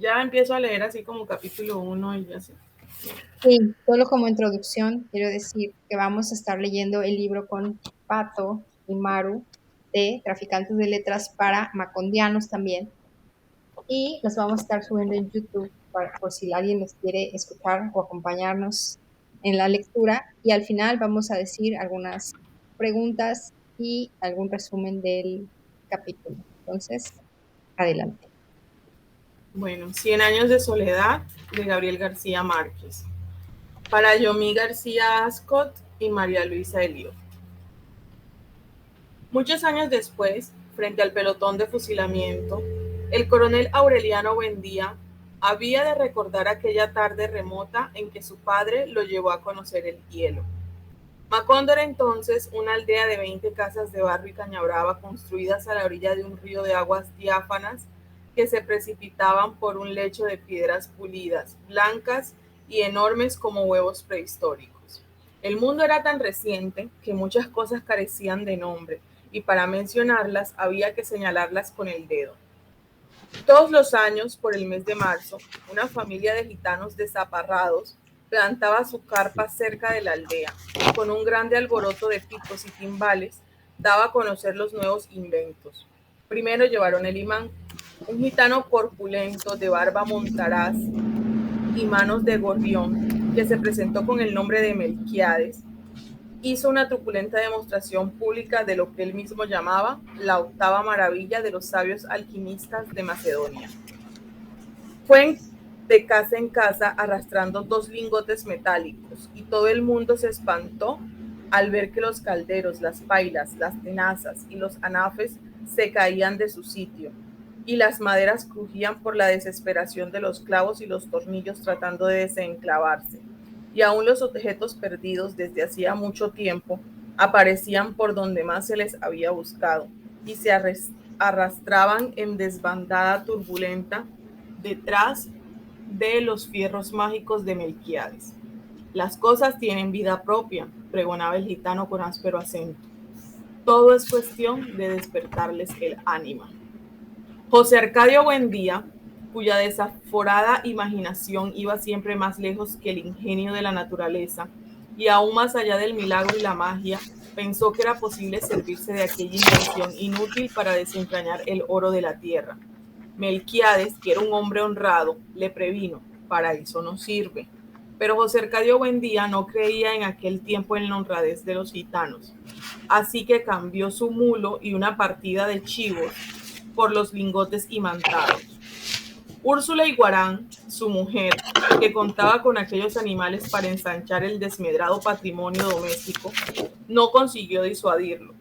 Ya empiezo a leer así como capítulo uno y así. Sí, solo como introducción, quiero decir que vamos a estar leyendo el libro con Pato y Maru de Traficantes de Letras para Macondianos también. Y los vamos a estar subiendo en YouTube por si alguien nos quiere escuchar o acompañarnos en la lectura. Y al final vamos a decir algunas preguntas y algún resumen del capítulo. Entonces, adelante. Bueno, Cien años de soledad de Gabriel García Márquez. Para Yomi García Ascot y María Luisa Elío. Muchos años después, frente al pelotón de fusilamiento, el coronel Aureliano Buendía había de recordar aquella tarde remota en que su padre lo llevó a conocer el hielo. Macondo era entonces una aldea de 20 casas de barro y cañabrava construidas a la orilla de un río de aguas diáfanas que se precipitaban por un lecho de piedras pulidas, blancas y enormes como huevos prehistóricos. El mundo era tan reciente que muchas cosas carecían de nombre y para mencionarlas había que señalarlas con el dedo. Todos los años, por el mes de marzo, una familia de gitanos desaparrados plantaba su carpa cerca de la aldea y con un grande alboroto de picos y timbales daba a conocer los nuevos inventos. Primero llevaron el imán, un gitano corpulento de barba montaraz y manos de gorrión que se presentó con el nombre de Melquiades, hizo una truculenta demostración pública de lo que él mismo llamaba la octava maravilla de los sabios alquimistas de Macedonia. Fue de casa en casa arrastrando 2 lingotes metálicos y todo el mundo se espantó al ver que los calderos, las pailas, las tenazas y los anafes se caían de su sitio y las maderas crujían por la desesperación de los clavos y los tornillos tratando de desenclavarse. Y aún los objetos perdidos desde hacía mucho tiempo aparecían por donde más se les había buscado y se arrastraban en desbandada turbulenta detrás de los fierros mágicos de Melquiades. Las cosas tienen vida propia, pregonaba el gitano con áspero acento. Todo es cuestión de despertarles el ánima. José Arcadio Buendía, cuya desaforada imaginación iba siempre más lejos que el ingenio de la naturaleza y aún más allá del milagro y la magia, pensó que era posible servirse de aquella invención inútil para desentrañar el oro de la tierra. Melquiades, que era un hombre honrado, le previno, para eso no sirve. Pero José Arcadio Buendía no creía en aquel tiempo en la honradez de los gitanos. Así que cambió su mulo y una partida de chivos por los lingotes imantados. Úrsula Iguarán, su mujer, que contaba con aquellos animales para ensanchar el desmedrado patrimonio doméstico, no consiguió disuadirlo.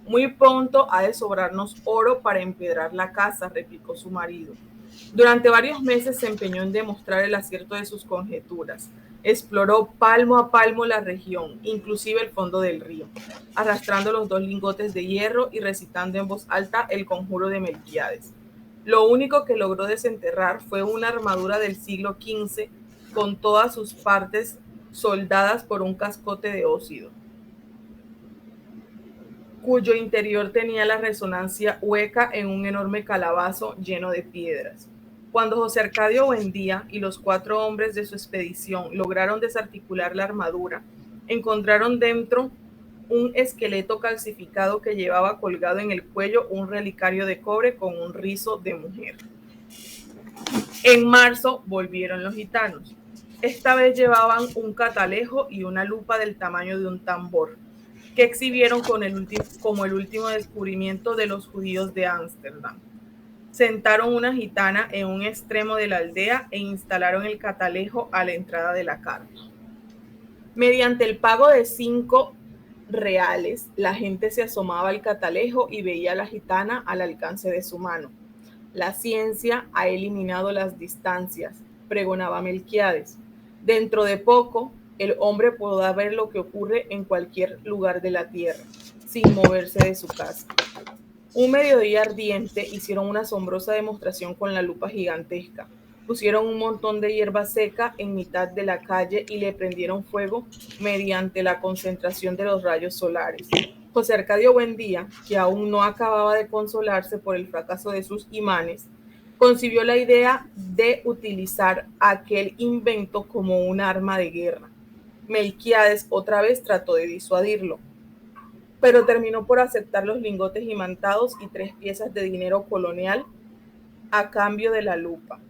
Muy pronto ha de sobrarnos oro para empedrar la casa, replicó su marido. Durante varios meses se empeñó en demostrar el acierto de sus conjeturas. Exploró palmo a palmo la región, inclusive el fondo del río, arrastrando los 2 lingotes de hierro y recitando en voz alta el conjuro de Melquiades. Lo único que logró desenterrar fue una armadura del siglo XV con todas sus partes soldadas por un cascote de óxido, cuyo interior tenía la resonancia hueca en un enorme calabazo lleno de piedras. Cuando José Arcadio Buendía y los 4 hombres de su expedición lograron desarticular la armadura, encontraron dentro un esqueleto calcificado que llevaba colgado en el cuello un relicario de cobre con un rizo de mujer. En marzo volvieron los gitanos. Esta vez llevaban un catalejo y una lupa del tamaño de un tambor, que exhibieron como el último descubrimiento de los judíos de Ámsterdam. Sentaron una gitana en un extremo de la aldea e instalaron el catalejo a la entrada de la carpa. Mediante el pago de 5 reales, la gente se asomaba al catalejo y veía a la gitana al alcance de su mano. La ciencia ha eliminado las distancias, pregonaba Melquiades. Dentro de poco, el hombre podrá ver lo que ocurre en cualquier lugar de la tierra, sin moverse de su casa. Un mediodía ardiente hicieron una asombrosa demostración con la lupa gigantesca. Pusieron un montón de hierba seca en mitad de la calle y le prendieron fuego mediante la concentración de los rayos solares. José Arcadio Buendía, que aún no acababa de consolarse por el fracaso de sus imanes, concibió la idea de utilizar aquel invento como un arma de guerra. Melquíades otra vez trató de disuadirlo, pero terminó por aceptar los lingotes imantados y 3 piezas de dinero colonial a cambio de la lupa.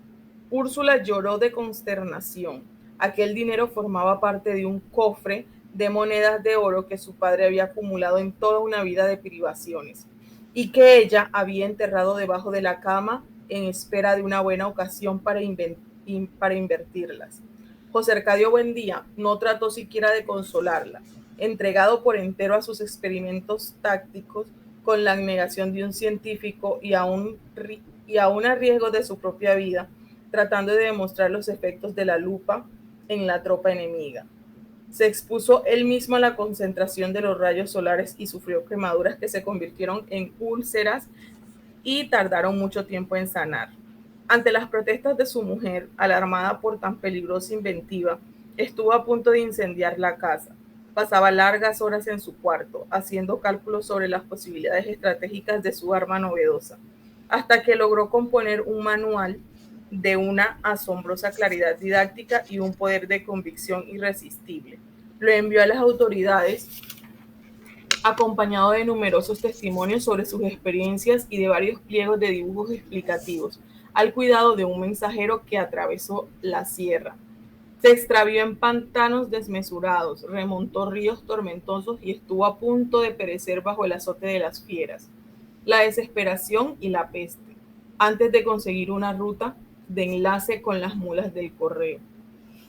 Úrsula lloró de consternación. Aquel dinero formaba parte de un cofre de monedas de oro que su padre había acumulado en toda una vida de privaciones y que ella había enterrado debajo de la cama en espera de una buena ocasión para invertirlas. José Arcadio Buendía no trató siquiera de consolarla, entregado por entero a sus experimentos tácticos con la abnegación de un científico y aún a riesgo de su propia vida, tratando de demostrar los efectos de la lupa en la tropa enemiga. Se expuso él mismo a la concentración de los rayos solares y sufrió quemaduras que se convirtieron en úlceras y tardaron mucho tiempo en sanar. Ante las protestas de su mujer, alarmada por tan peligrosa inventiva, estuvo a punto de incendiar la casa. Pasaba largas horas en su cuarto, haciendo cálculos sobre las posibilidades estratégicas de su arma novedosa, hasta que logró componer un manual de una asombrosa claridad didáctica y un poder de convicción irresistible. Lo envió a las autoridades acompañado de numerosos testimonios sobre sus experiencias y de varios pliegos de dibujos explicativos, al cuidado de un mensajero que atravesó la sierra. Se extravió en pantanos desmesurados, remontó ríos tormentosos y estuvo a punto de perecer bajo el azote de las fieras, la desesperación y la peste, antes de conseguir una ruta de enlace con las mulas del correo.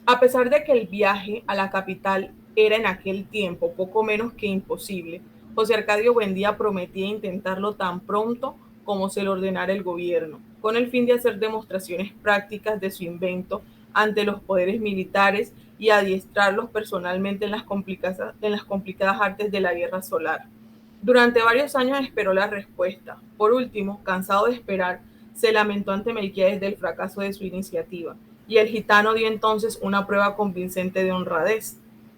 A pesar de que el viaje a la capital era en aquel tiempo poco menos que imposible, José Arcadio Buendía prometía intentarlo tan pronto como se lo ordenara el gobierno, con el fin de hacer demostraciones prácticas de su invento ante los poderes militares y adiestrarlos personalmente en las complicadas artes de la guerra solar. Durante varios años esperó la respuesta. Por último, cansado de esperar, se lamentó ante Melquíades del fracaso de su iniciativa, y el gitano dio entonces una prueba convincente de honradez.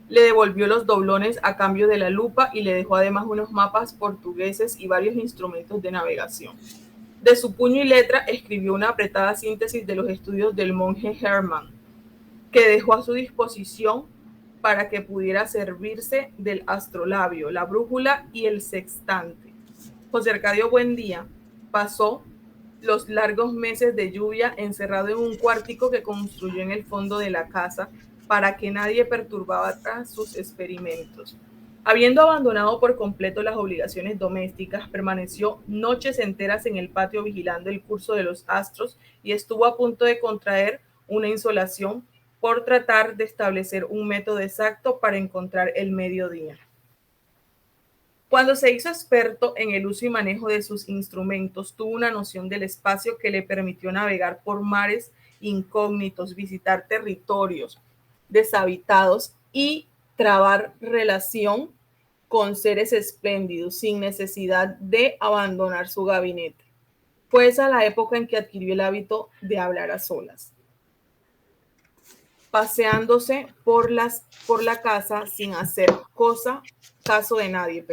Le devolvió los doblones a cambio de la lupa y le dejó además unos mapas portugueses y varios instrumentos de navegación. De su puño y letra escribió una apretada síntesis de los estudios del monje Hermann, que dejó a su disposición para que pudiera servirse del astrolabio, la brújula y el sextante. José Arcadio Buendía pasó los largos meses de lluvia encerrado en un cuartico que construyó en el fondo de la casa para que nadie perturbara sus experimentos. Habiendo abandonado por completo las obligaciones domésticas, permaneció noches enteras en el patio vigilando el curso de los astros y estuvo a punto de contraer una insolación por tratar de establecer un método exacto para encontrar el mediodía. Cuando se hizo experto en el uso y manejo de sus instrumentos, tuvo una noción del espacio que le permitió navegar por mares incógnitos, visitar territorios deshabitados y trabar relación con seres espléndidos sin necesidad de abandonar su gabinete. Fue esa la época en que adquirió el hábito de hablar a solas, paseándose por la casa sin hacer caso de nadie,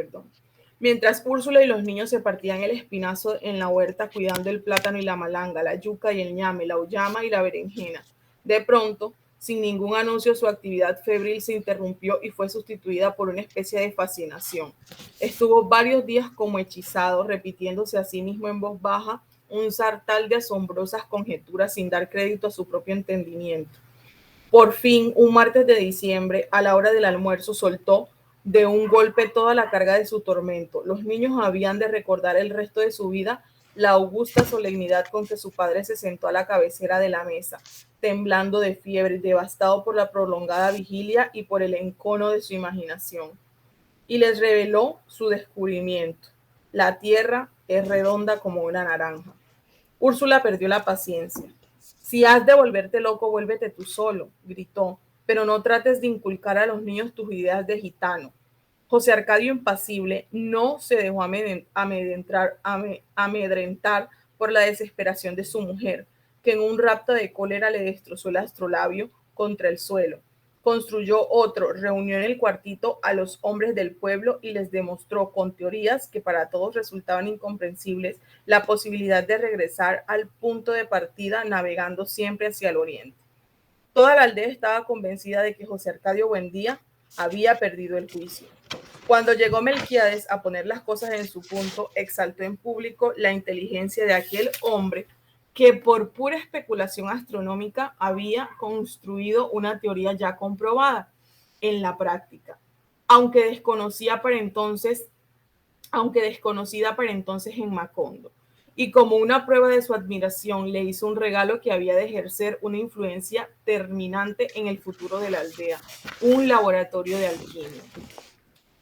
Mientras Úrsula y los niños se partían el espinazo en la huerta cuidando el plátano y la malanga, la yuca y el ñame, la uyama y la berenjena. De pronto, sin ningún anuncio, su actividad febril se interrumpió y fue sustituida por una especie de fascinación. Estuvo varios días como hechizado, repitiéndose a sí mismo en voz baja un sartal de asombrosas conjeturas sin dar crédito a su propio entendimiento. Por fin, un martes de diciembre, a la hora del almuerzo, soltó de un golpe toda la carga de su tormento. Los niños habían de recordar el resto de su vida la augusta solemnidad con que su padre se sentó a la cabecera de la mesa, temblando de fiebre, devastado por la prolongada vigilia y por el encono de su imaginación. Y les reveló su descubrimiento. La tierra es redonda como una naranja. Úrsula perdió la paciencia. Si has de volverte loco, vuélvete tú solo, gritó, pero no trates de inculcar a los niños tus ideas de gitano. José Arcadio, impasible, no se dejó amedrentar por la desesperación de su mujer, que en un rapto de cólera le destrozó el astrolabio contra el suelo. Construyó otro, reunió en el cuartito a los hombres del pueblo y les demostró con teorías que para todos resultaban incomprensibles la posibilidad de regresar al punto de partida navegando siempre hacia el oriente. Toda la aldea estaba convencida de que José Arcadio Buendía había perdido el juicio. Cuando llegó Melquiades a poner las cosas en su punto, exaltó en público la inteligencia de aquel hombre que por pura especulación astronómica había construido una teoría ya comprobada en la práctica, aunque desconocida para entonces en Macondo. Y como una prueba de su admiración, le hizo un regalo que había de ejercer una influencia terminante en el futuro de la aldea, un laboratorio de alquimia.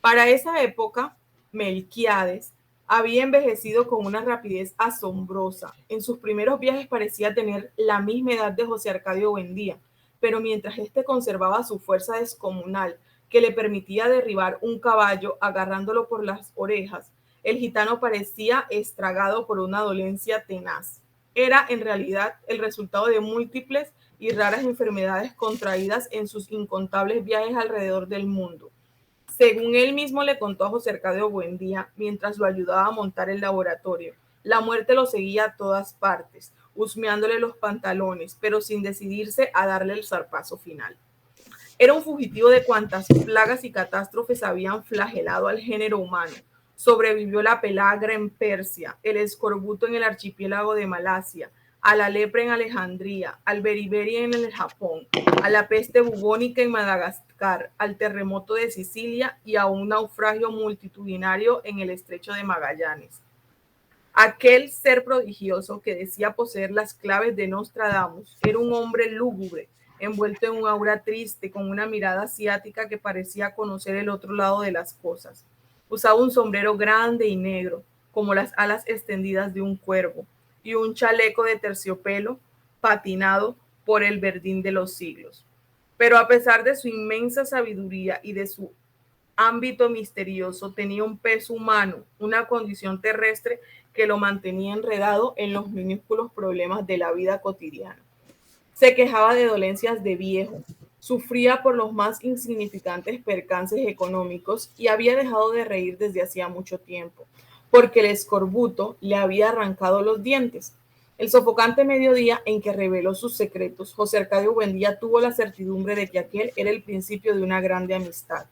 Para esa época, Melquiades había envejecido con una rapidez asombrosa. En sus primeros viajes parecía tener la misma edad de José Arcadio Buendía, pero mientras éste conservaba su fuerza descomunal, que le permitía derribar un caballo agarrándolo por las orejas, el gitano parecía estragado por una dolencia tenaz. Era en realidad el resultado de múltiples y raras enfermedades contraídas en sus incontables viajes alrededor del mundo. Según él mismo le contó a José Arcadio Buendía mientras lo ayudaba a montar el laboratorio, la muerte lo seguía a todas partes, husmeándole los pantalones, pero sin decidirse a darle el zarpazo final. Era un fugitivo de cuantas plagas y catástrofes habían flagelado al género humano. Sobrevivió la pelagra en Persia, el escorbuto en el archipiélago de Malasia, a la lepra en Alejandría, al beriberi en el Japón, a la peste bubónica en Madagascar, al terremoto de Sicilia y a un naufragio multitudinario en el estrecho de Magallanes. Aquel ser prodigioso que decía poseer las claves de Nostradamus era un hombre lúgubre, envuelto en un aura triste, con una mirada asiática que parecía conocer el otro lado de las cosas. Usaba un sombrero grande y negro, como las alas extendidas de un cuervo, y un chaleco de terciopelo patinado por el verdín de los siglos. Pero a pesar de su inmensa sabiduría y de su ámbito misterioso, tenía un peso humano, una condición terrestre que lo mantenía enredado en los minúsculos problemas de la vida cotidiana. Se quejaba de dolencias de viejo, sufría por los más insignificantes percances económicos y había dejado de reír desde hacía mucho tiempo, porque el escorbuto le había arrancado los dientes. El sofocante mediodía en que reveló sus secretos, José Arcadio Buendía tuvo la certidumbre de que aquel era el principio de una grande amistad.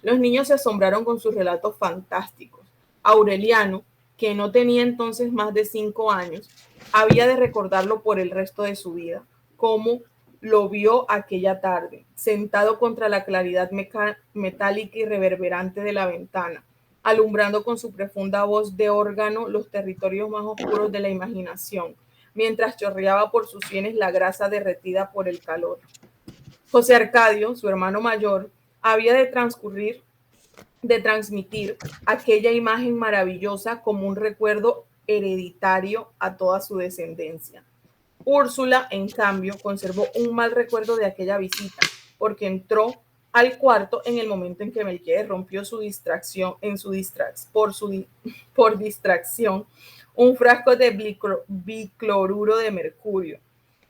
Los niños se asombraron con sus relatos fantásticos. Aureliano, que no tenía entonces más de 5 años, había de recordarlo por el resto de su vida, como lo vio aquella tarde, sentado contra la claridad metálica y reverberante de la ventana, alumbrando con su profunda voz de órgano los territorios más oscuros de la imaginación, mientras chorreaba por sus sienes la grasa derretida por el calor. José Arcadio, su hermano mayor, había de transmitir aquella imagen maravillosa como un recuerdo hereditario a toda su descendencia. Úrsula, en cambio, conservó un mal recuerdo de aquella visita, porque entró al cuarto en el momento en que Melquiades rompió por distracción un frasco de bicloruro de mercurio.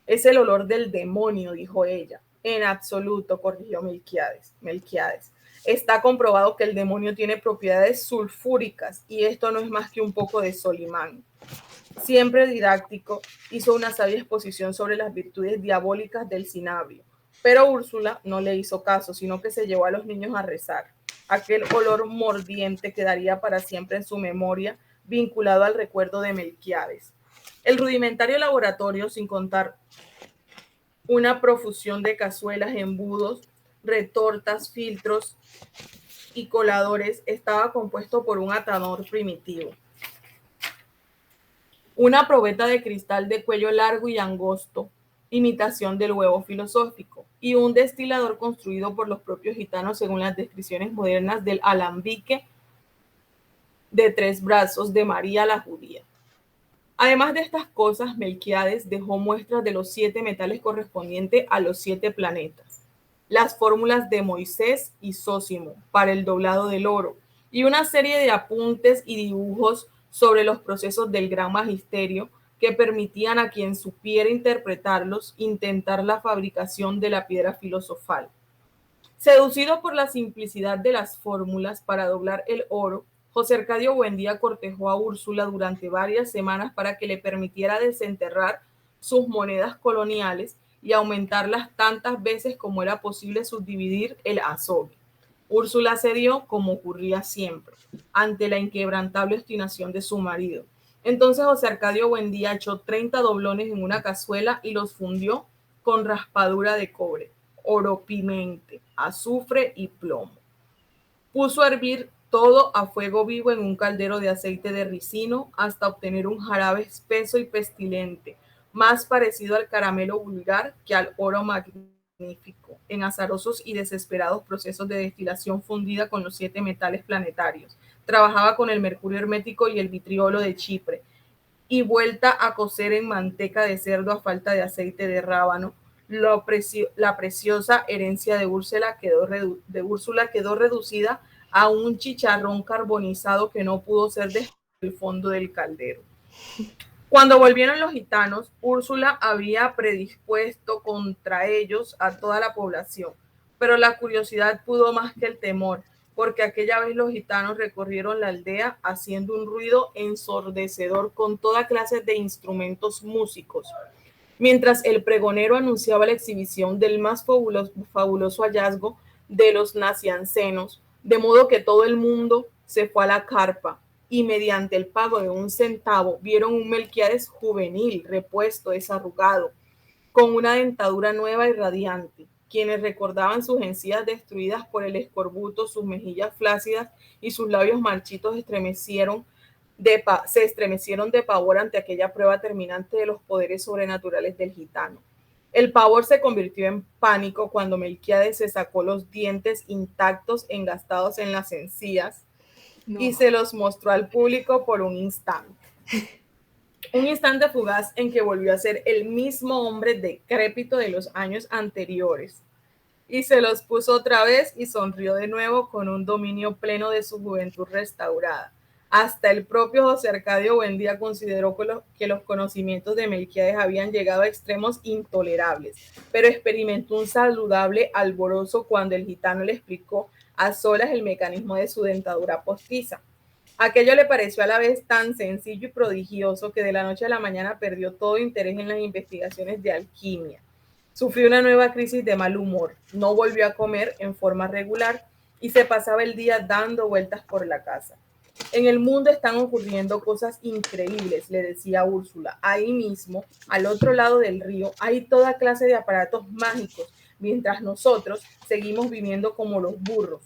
Es el olor del demonio, dijo ella. En absoluto, corrigió Melquiades. Está comprobado que el demonio tiene propiedades sulfúricas y esto no es más que un poco de Solimán. Siempre didáctico, hizo una sabia exposición sobre las virtudes diabólicas del cinabrio, pero Úrsula no le hizo caso, sino que se llevó a los niños a rezar. Aquel olor mordiente quedaría para siempre en su memoria, vinculado al recuerdo de Melquiades. El rudimentario laboratorio, sin contar una profusión de cazuelas, embudos, retortas, filtros y coladores, estaba compuesto por un atador primitivo, una probeta de cristal de cuello largo y angosto, imitación del huevo filosófico, y un destilador construido por los propios gitanos según las descripciones modernas del alambique de 3 brazos de María la judía. Además de estas cosas, Melquiades dejó muestras de los 7 metales correspondientes a los 7 planetas, las fórmulas de Moisés y Zósimo para el doblado del oro, y una serie de apuntes y dibujos sobre los procesos del gran magisterio que permitían a quien supiera interpretarlos intentar la fabricación de la piedra filosofal. Seducido por la simplicidad de las fórmulas para doblar el oro, José Arcadio Buendía cortejó a Úrsula durante varias semanas para que le permitiera desenterrar sus monedas coloniales y aumentarlas tantas veces como era posible subdividir el azogue. Úrsula cedió como ocurría siempre, ante la inquebrantable obstinación de su marido. Entonces José Arcadio Buendía echó 30 doblones en una cazuela y los fundió con raspadura de cobre, oropimente, azufre y plomo. Puso a hervir todo a fuego vivo en un caldero de aceite de ricino hasta obtener un jarabe espeso y pestilente, más parecido al caramelo vulgar que al oro magnífico, en azarosos y desesperados procesos de destilación fundida con los 7 metales planetarios. Trabajaba con el mercurio hermético y el vitriolo de Chipre, y vuelta a cocer en manteca de cerdo a falta de aceite de rábano. La preciosa herencia de Úrsula quedó reducida a un chicharrón carbonizado que no pudo ser desde el fondo del caldero. Cuando volvieron los gitanos, Úrsula había predispuesto contra ellos a toda la población, pero la curiosidad pudo más que el temor, porque aquella vez los gitanos recorrieron la aldea haciendo un ruido ensordecedor con toda clase de instrumentos músicos, mientras el pregonero anunciaba la exhibición del más fabuloso hallazgo de los naciancenos, de modo que todo el mundo se fue a la carpa y mediante el pago de 1 centavo vieron un Melquiades juvenil, repuesto, desarrugado, con una dentadura nueva y radiante. Quienes recordaban sus encías destruidas por el escorbuto, sus mejillas flácidas y sus labios marchitos se estremecieron de pavor ante aquella prueba terminante de los poderes sobrenaturales del gitano. El pavor se convirtió en pánico cuando Melquiades se sacó los dientes intactos engastados en las encías y se los mostró al público por un instante. Un instante fugaz en que volvió a ser el mismo hombre decrépito de los años anteriores. Y se los puso otra vez y sonrió de nuevo con un dominio pleno de su juventud restaurada. Hasta el propio José Arcadio Buendía consideró que los conocimientos de Melquiades habían llegado a extremos intolerables, pero experimentó un saludable alborozo cuando el gitano le explicó a solas el mecanismo de su dentadura postiza. Aquello le pareció a la vez tan sencillo y prodigioso que de la noche a la mañana perdió todo interés en las investigaciones de alquimia. Sufrió una nueva crisis de mal humor, no volvió a comer en forma regular y se pasaba el día dando vueltas por la casa. En el mundo están ocurriendo cosas increíbles, le decía Úrsula. Ahí mismo, al otro lado del río, hay toda clase de aparatos mágicos, mientras nosotros seguimos viviendo como los burros.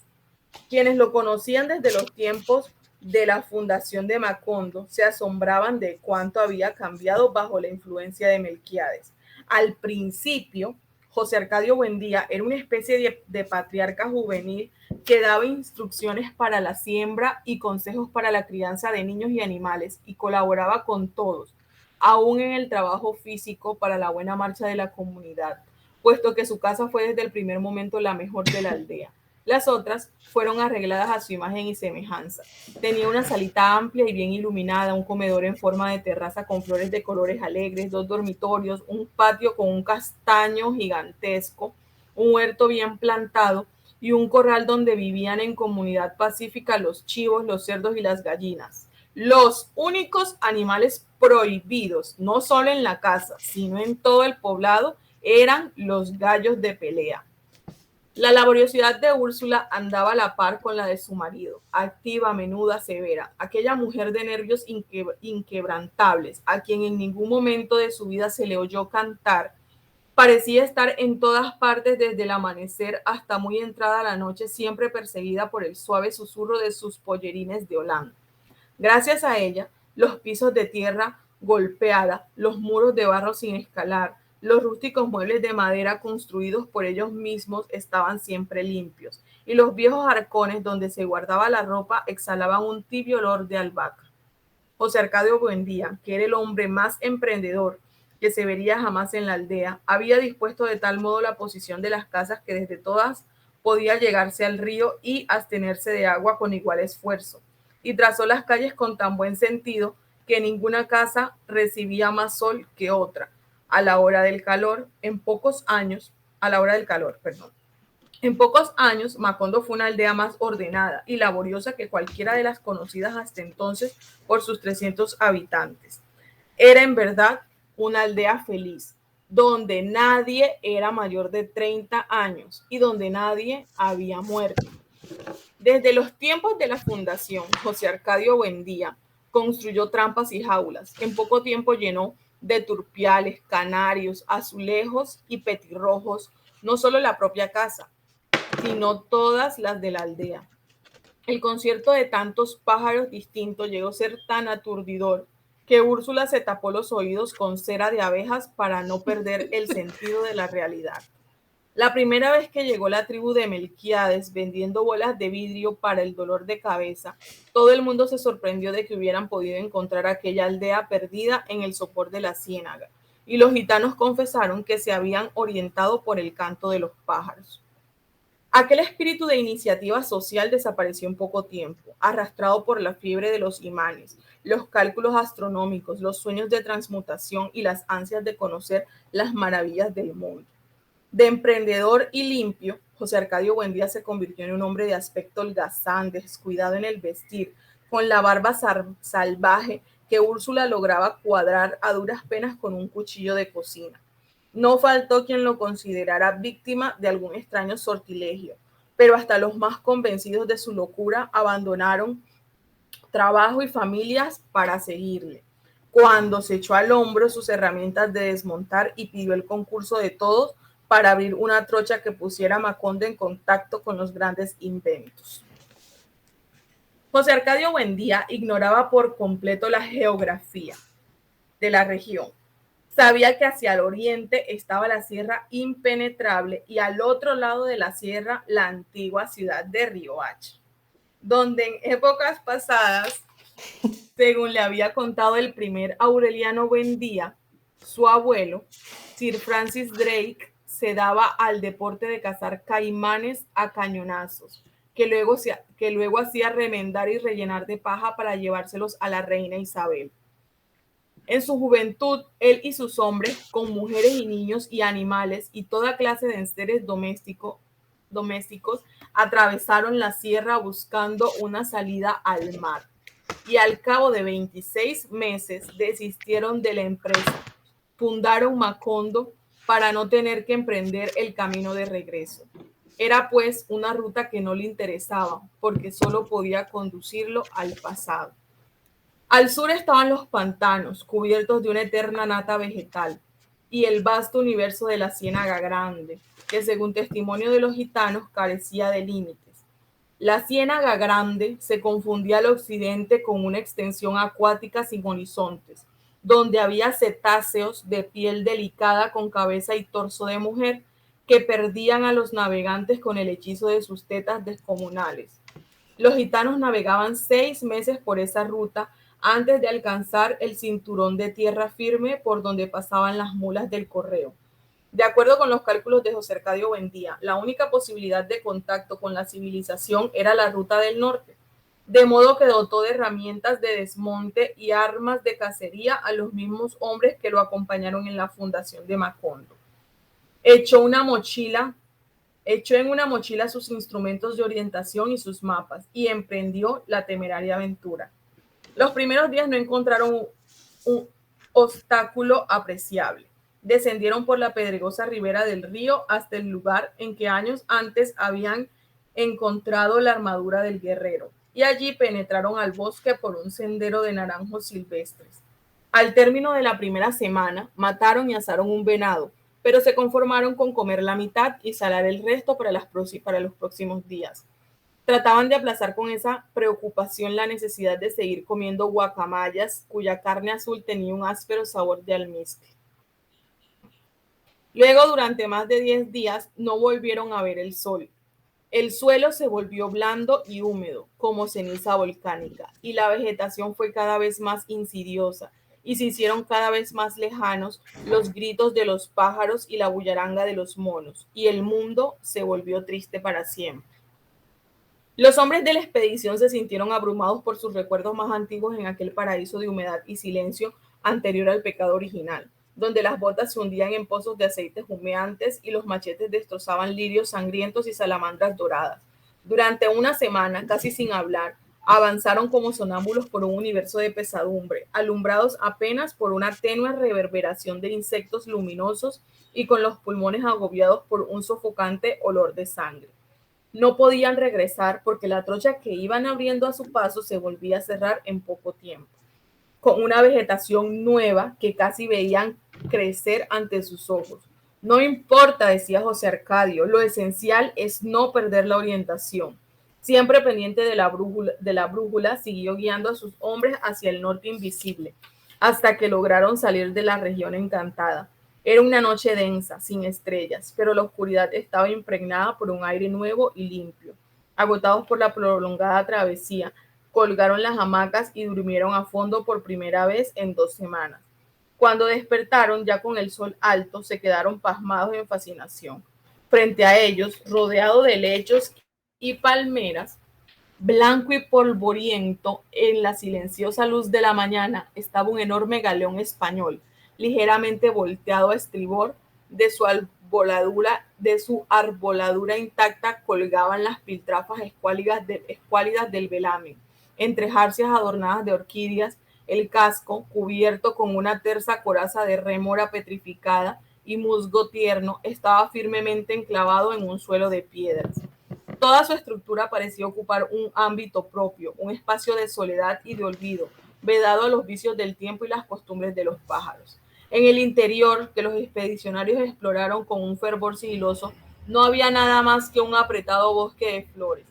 Quienes lo conocían desde los tiempos de la fundación de Macondo se asombraban de cuánto había cambiado bajo la influencia de Melquiades. Al principio, José Arcadio Buendía era una especie de patriarca juvenil que daba instrucciones para la siembra y consejos para la crianza de niños y animales y colaboraba con todos, aún en el trabajo físico para la buena marcha de la comunidad, puesto que su casa fue desde el primer momento la mejor de la aldea. Las otras fueron arregladas a su imagen y semejanza. Tenía una salita amplia y bien iluminada, un comedor en forma de terraza con flores de colores alegres, 2 dormitorios, un patio con un castaño gigantesco, un huerto bien plantado y un corral donde vivían en comunidad pacífica los chivos, los cerdos y las gallinas. Los únicos animales prohibidos, no solo en la casa, sino en todo el poblado, eran los gallos de pelea. La laboriosidad de Úrsula andaba a la par con la de su marido, activa, menuda, severa, aquella mujer de nervios inquebrantables, a quien en ningún momento de su vida se le oyó cantar. Parecía estar en todas partes desde el amanecer hasta muy entrada la noche, siempre perseguida por el suave susurro de sus pollerines de Holanda. Gracias a ella, los pisos de tierra golpeada, los muros de barro sin escalar, los rústicos muebles de madera construidos por ellos mismos estaban siempre limpios, y los viejos arcones donde se guardaba la ropa exhalaban un tibio olor de albahaca. José Arcadio Buendía, que era el hombre más emprendedor que se vería jamás en la aldea, había dispuesto de tal modo la posición de las casas que desde todas podía llegarse al río y abstenerse de agua con igual esfuerzo, y trazó las calles con tan buen sentido que ninguna casa recibía más sol que otra. A la hora del calor, En pocos años, Macondo fue una aldea más ordenada y laboriosa que cualquiera de las conocidas hasta entonces por sus 300 habitantes. Era en verdad una aldea feliz, donde nadie era mayor de 30 años y donde nadie había muerto. Desde los tiempos de la fundación, José Arcadio Buendía construyó trampas y jaulas. En poco tiempo llenó de turpiales, canarios, azulejos y petirrojos no solo la propia casa, sino todas las de la aldea. El concierto de tantos pájaros distintos llegó a ser tan aturdidor que Úrsula se tapó los oídos con cera de abejas para no perder el sentido de la realidad. La primera vez que llegó la tribu de Melquíades vendiendo bolas de vidrio para el dolor de cabeza, todo el mundo se sorprendió de que hubieran podido encontrar aquella aldea perdida en el sopor de la ciénaga, y los gitanos confesaron que se habían orientado por el canto de los pájaros. Aquel espíritu de iniciativa social desapareció en poco tiempo, arrastrado por la fiebre de los imanes, los cálculos astronómicos, los sueños de transmutación y las ansias de conocer las maravillas del mundo. De emprendedor y limpio, José Arcadio Buendía se convirtió en un hombre de aspecto holgazán, descuidado en el vestir, con la barba salvaje que Úrsula lograba cuadrar a duras penas con un cuchillo de cocina. No faltó quien lo considerara víctima de algún extraño sortilegio, pero hasta los más convencidos de su locura abandonaron trabajo y familias para seguirle. Cuando se echó al hombro sus herramientas de desmontar y pidió el concurso de todos para abrir una trocha que pusiera a Macondo en contacto con los grandes inventos. José Arcadio Buendía ignoraba por completo la geografía de la región. Sabía que hacia el oriente estaba la sierra impenetrable y al otro lado de la sierra la antigua ciudad de Riohacha, donde en épocas pasadas, según le había contado el primer Aureliano Buendía, su abuelo, Sir Francis Drake, se daba al deporte de cazar caimanes a cañonazos, que luego hacía remendar y rellenar de paja para llevárselos a la reina Isabel. En su juventud, él y sus hombres, con mujeres y niños y animales y toda clase de enseres domésticos, atravesaron la sierra buscando una salida al mar. Y al cabo de 26 meses desistieron de la empresa. Fundaron Macondo para no tener que emprender el camino de regreso. Era pues una ruta que no le interesaba, porque solo podía conducirlo al pasado. Al sur estaban los pantanos, cubiertos de una eterna nata vegetal, y el vasto universo de la Ciénaga Grande, que según testimonio de los gitanos carecía de límites. La Ciénaga Grande se confundía al occidente con una extensión acuática sin horizontes, donde había cetáceos de piel delicada con cabeza y torso de mujer que perdían a los navegantes con el hechizo de sus tetas descomunales. Los gitanos navegaban 6 meses por esa ruta antes de alcanzar el cinturón de tierra firme por donde pasaban las mulas del correo. De acuerdo con los cálculos de José Arcadio Buendía, la única posibilidad de contacto con la civilización era la ruta del norte, de modo que dotó de herramientas de desmonte y armas de cacería a los mismos hombres que lo acompañaron en la fundación de Macondo. Echó en una mochila sus instrumentos de orientación y sus mapas y emprendió la temeraria aventura. Los primeros días no encontraron un obstáculo apreciable. Descendieron por la pedregosa ribera del río hasta el lugar en que años antes habían encontrado la armadura del guerrero, y allí penetraron al bosque por un sendero de naranjos silvestres. Al término de la primera semana, mataron y asaron un venado, pero se conformaron con comer la mitad y salar el resto para los próximos días. Trataban de aplazar con esa preocupación la necesidad de seguir comiendo guacamayas, cuya carne azul tenía un áspero sabor de almizcle. Luego, durante más de 10 días, no volvieron a ver el sol. El suelo se volvió blando y húmedo, como ceniza volcánica, y la vegetación fue cada vez más insidiosa, y se hicieron cada vez más lejanos los gritos de los pájaros y la bullaranga de los monos, y el mundo se volvió triste para siempre. Los hombres de la expedición se sintieron abrumados por sus recuerdos más antiguos en aquel paraíso de humedad y silencio anterior al pecado original. donde las botas se hundían en pozos de aceites humeantes y los machetes destrozaban lirios sangrientos y salamandras doradas. Durante una semana, casi sin hablar, avanzaron como sonámbulos por un universo de pesadumbre, alumbrados apenas por una tenue reverberación de insectos luminosos y con los pulmones agobiados por un sofocante olor de sangre. No podían regresar porque la trocha que iban abriendo a su paso se volvía a cerrar en poco tiempo, con una vegetación nueva que casi veían crecer ante sus ojos. No importa, decía José Arcadio, lo esencial es no perder la orientación. Siempre pendiente de la brújula, siguió guiando a sus hombres hacia el norte invisible, hasta que lograron salir de la región encantada. Era una noche densa, sin estrellas, pero la oscuridad estaba impregnada por un aire nuevo y limpio. Agotados por la prolongada travesía, colgaron las hamacas y durmieron a fondo por primera vez en 2 semanas. Cuando despertaron, ya con el sol alto, se quedaron pasmados en fascinación. Frente a ellos, rodeado de lechos y palmeras, blanco y polvoriento, en la silenciosa luz de la mañana, estaba un enorme galeón español, ligeramente volteado a estribor. De su arboladura intacta colgaban las piltrafas escuálidas del velamen, entre jarcias adornadas de orquídeas. El casco, cubierto con una tersa coraza de rémora petrificada y musgo tierno, estaba firmemente enclavado en un suelo de piedras. Toda su estructura parecía ocupar un ámbito propio, un espacio de soledad y de olvido, vedado a los vicios del tiempo y las costumbres de los pájaros. En el interior, que los expedicionarios exploraron con un fervor sigiloso, no había nada más que un apretado bosque de flores.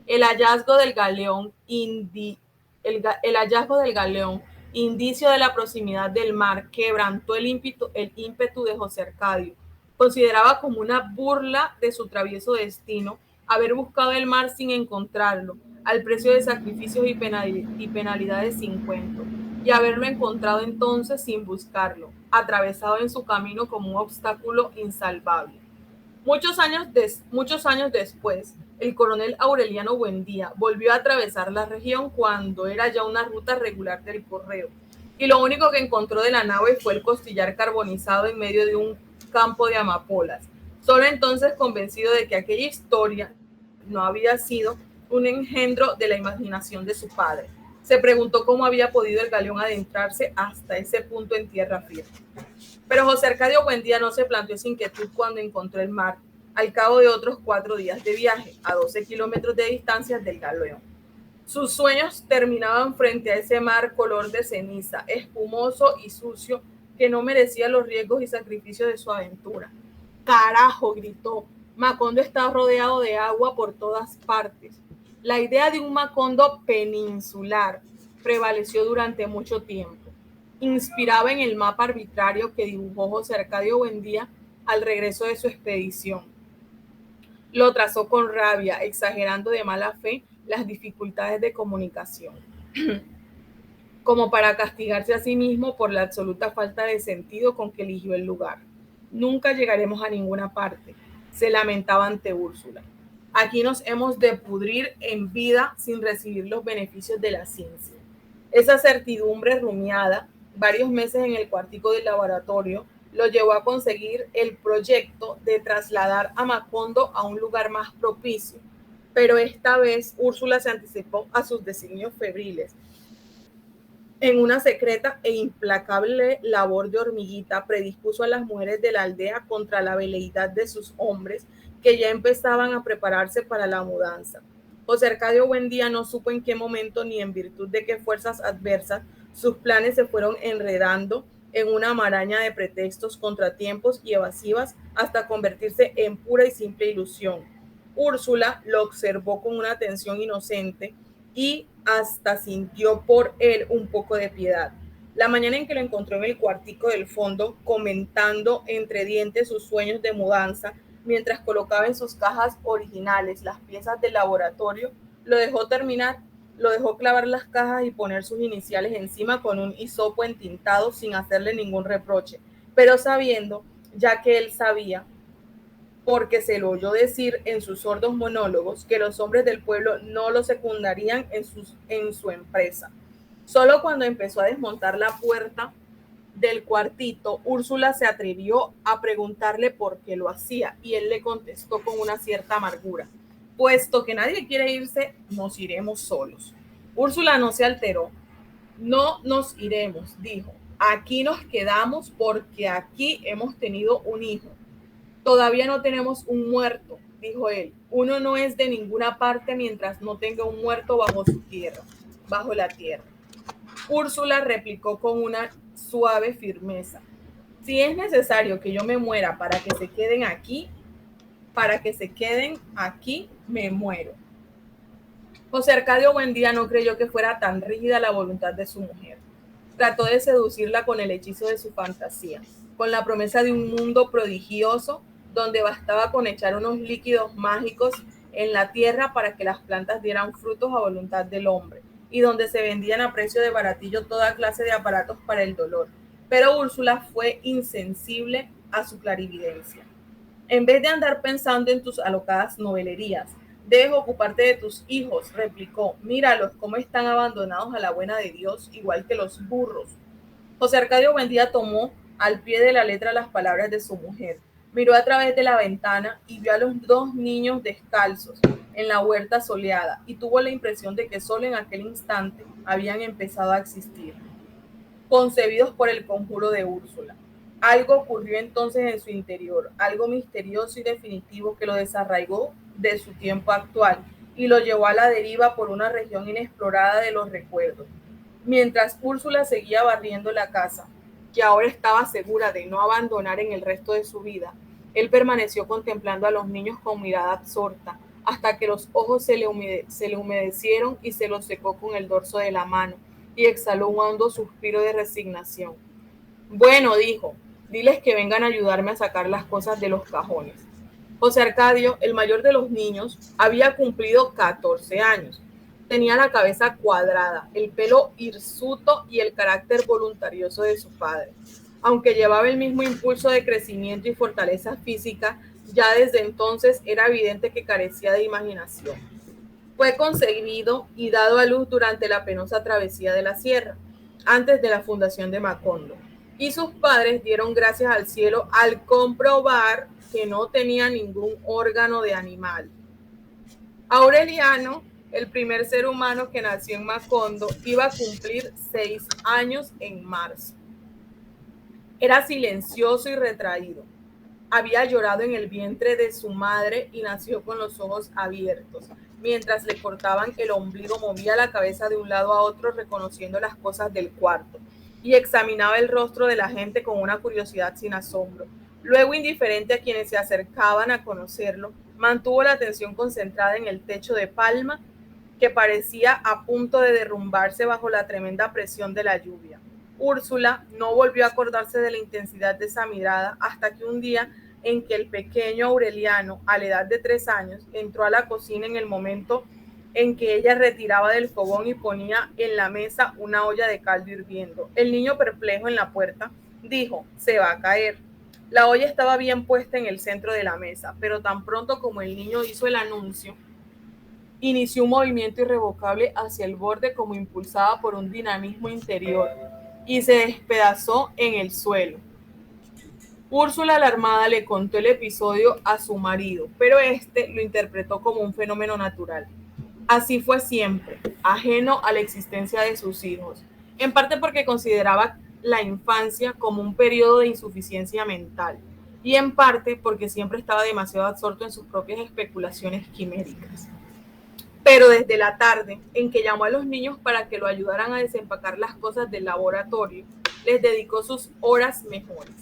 El hallazgo del galeón, el hallazgo del galeón, indicio de la proximidad del mar, quebrantó el ímpetu de José Arcadio. Consideraba como una burla de su travieso destino haber buscado el mar sin encontrarlo, al precio de sacrificios y penalidades sin cuento, y haberlo encontrado entonces sin buscarlo, atravesado en su camino como un obstáculo insalvable. Muchos años después, el coronel Aureliano Buendía volvió a atravesar la región cuando era ya una ruta regular del correo, y lo único que encontró de la nave fue el costillar carbonizado en medio de un campo de amapolas. Solo entonces, convencido de que aquella historia no había sido un engendro de la imaginación de su padre, se preguntó cómo había podido el galeón adentrarse hasta ese punto en tierra firme. Pero José Arcadio Buendía no se planteó esa inquietud cuando encontró el mar, al cabo de otros 4 días de viaje, a 12 kilómetros de distancia del galeón. Sus sueños terminaban frente a ese mar color de ceniza, espumoso y sucio, que no merecía los riesgos y sacrificios de su aventura. ¡Carajo!, gritó. Macondo está rodeado de agua por todas partes. La idea de un Macondo peninsular prevaleció durante mucho tiempo. Inspiraba en el mapa arbitrario que dibujó José Arcadio Buendía al regreso de su expedición. Lo trazó con rabia, exagerando de mala fe las dificultades de comunicación, como para castigarse a sí mismo por la absoluta falta de sentido con que eligió el lugar. Nunca llegaremos a ninguna parte, se lamentaba ante Úrsula. Aquí nos hemos de pudrir en vida sin recibir los beneficios de la ciencia. Esa certidumbre rumiada varios meses en el cuartico del laboratorio lo llevó a conseguir el proyecto de trasladar a Macondo a un lugar más propicio. Pero esta vez Úrsula se anticipó a sus designios febriles. En una secreta e implacable labor de hormiguita, predispuso a las mujeres de la aldea contra la veleidad de sus hombres, que ya empezaban a prepararse para la mudanza. José Arcadio Buendía no supo en qué momento ni en virtud de qué fuerzas adversas sus planes se fueron enredando en una maraña de pretextos, contratiempos y evasivas hasta convertirse en pura y simple ilusión. Úrsula lo observó con una atención inocente y hasta sintió por él un poco de piedad. La mañana en que lo encontró en el cuartico del fondo, comentando entre dientes sus sueños de mudanza, mientras colocaba en sus cajas originales las piezas del laboratorio, lo dejó clavar las cajas y poner sus iniciales encima con un hisopo entintado sin hacerle ningún reproche, pero sabiendo, ya que él sabía, porque se lo oyó decir en sus sordos monólogos, que los hombres del pueblo no lo secundarían en su empresa. Solo cuando empezó a desmontar la puerta del cuartito, Úrsula se atrevió a preguntarle por qué lo hacía y él le contestó con una cierta amargura: puesto que nadie quiere irse, nos iremos solos. Úrsula no se alteró. No nos iremos, dijo. Aquí nos quedamos porque aquí hemos tenido un hijo. Todavía no tenemos un muerto, dijo él. Uno no es de ninguna parte mientras no tenga un muerto bajo su tierra, bajo la tierra. Úrsula replicó con una suave firmeza: si es necesario que yo me muera para que se queden aquí, me muero. José Arcadio Buendía no creyó que fuera tan rígida la voluntad de su mujer. Trató de seducirla con el hechizo de su fantasía, con la promesa de un mundo prodigioso donde bastaba con echar unos líquidos mágicos en la tierra para que las plantas dieran frutos a voluntad del hombre, y donde se vendían a precio de baratillo toda clase de aparatos para el dolor. Pero Úrsula fue insensible a su clarividencia. En vez de andar pensando en tus alocadas novelerías, debes ocuparte de tus hijos, replicó. Míralos, cómo están abandonados a la buena de Dios, igual que los burros. José Arcadio Buendía tomó al pie de la letra las palabras de su mujer. Miró a través de la ventana y vio a los dos niños descalzos en la huerta soleada y tuvo la impresión de que solo en aquel instante habían empezado a existir, concebidos por el conjuro de Úrsula. Algo ocurrió entonces en su interior, algo misterioso y definitivo que lo desarraigó de su tiempo actual y lo llevó a la deriva por una región inexplorada de los recuerdos. Mientras Úrsula seguía barriendo la casa, que ahora estaba segura de no abandonar en el resto de su vida, él permaneció contemplando a los niños con mirada absorta, hasta que los ojos se le humedecieron y se los secó con el dorso de la mano, y exhaló un hondo suspiro de resignación. Bueno, dijo, diles que vengan a ayudarme a sacar las cosas de los cajones. José Arcadio, el mayor de los niños, había cumplido 14 años. Tenía la cabeza cuadrada, el pelo hirsuto y el carácter voluntarioso de su padre. Aunque llevaba el mismo impulso de crecimiento y fortaleza física, ya desde entonces era evidente que carecía de imaginación. Fue concebido y dado a luz durante la penosa travesía de la sierra, antes de la fundación de Macondo. Y sus padres dieron gracias al cielo al comprobar que no tenía ningún órgano de animal. Aureliano, el primer ser humano que nació en Macondo, iba a cumplir 6 años en marzo. Era silencioso y retraído. Había llorado en el vientre de su madre y nació con los ojos abiertos. Mientras le cortaban el ombligo, movía la cabeza de un lado a otro reconociendo las cosas del cuarto y examinaba el rostro de la gente con una curiosidad sin asombro. Luego, indiferente a quienes se acercaban a conocerlo, mantuvo la atención concentrada en el techo de palma que parecía a punto de derrumbarse bajo la tremenda presión de la lluvia. Úrsula no volvió a acordarse de la intensidad de esa mirada hasta que un día en que el pequeño Aureliano, a la edad de 3 años, entró a la cocina en el momento en que ella retiraba del fogón y ponía en la mesa una olla de caldo hirviendo. El niño, perplejo en la puerta, dijo: se va a caer. La olla estaba bien puesta en el centro de la mesa, pero tan pronto como el niño hizo el anuncio, inició un movimiento irrevocable hacia el borde como impulsada por un dinamismo interior y se despedazó en el suelo. Úrsula, alarmada, le contó el episodio a su marido, pero este lo interpretó como un fenómeno natural. Así fue siempre, ajeno a la existencia de sus hijos, en parte porque consideraba la infancia como un periodo de insuficiencia mental y en parte porque siempre estaba demasiado absorto en sus propias especulaciones quiméricas. Pero desde la tarde en que llamó a los niños para que lo ayudaran a desempacar las cosas del laboratorio, les dedicó sus horas mejores.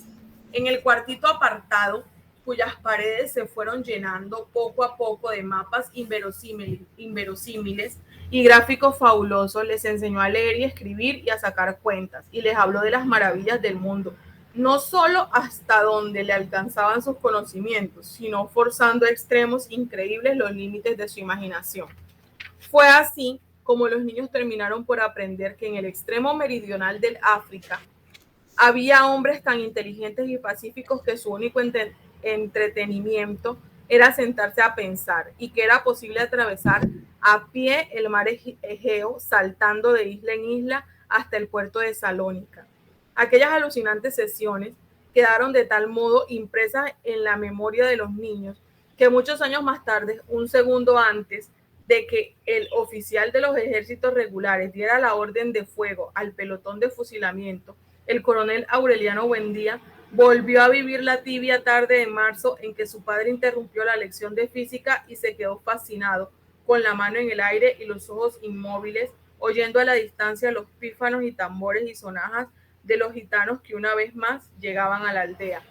En el cuartito apartado, cuyas paredes se fueron llenando poco a poco de mapas inverosímiles y gráficos fabulosos, les enseñó a leer y escribir y a sacar cuentas, y les habló de las maravillas del mundo, no solo hasta donde le alcanzaban sus conocimientos, sino forzando a extremos increíbles los límites de su imaginación. Fue así como los niños terminaron por aprender que en el extremo meridional del África había hombres tan inteligentes y pacíficos que su único entretenimiento era sentarse a pensar, y que era posible atravesar a pie el mar Egeo saltando de isla en isla hasta el puerto de Salónica. Aquellas alucinantes sesiones quedaron de tal modo impresas en la memoria de los niños que muchos años más tarde, un segundo antes de que el oficial de los ejércitos regulares diera la orden de fuego al pelotón de fusilamiento, el coronel Aureliano Buendía volvió a vivir la tibia tarde de marzo en que su padre interrumpió la lección de física y se quedó fascinado, con la mano en el aire y los ojos inmóviles, oyendo a la distancia los pífanos y tambores y sonajas de los gitanos que una vez más llegaban a la aldea,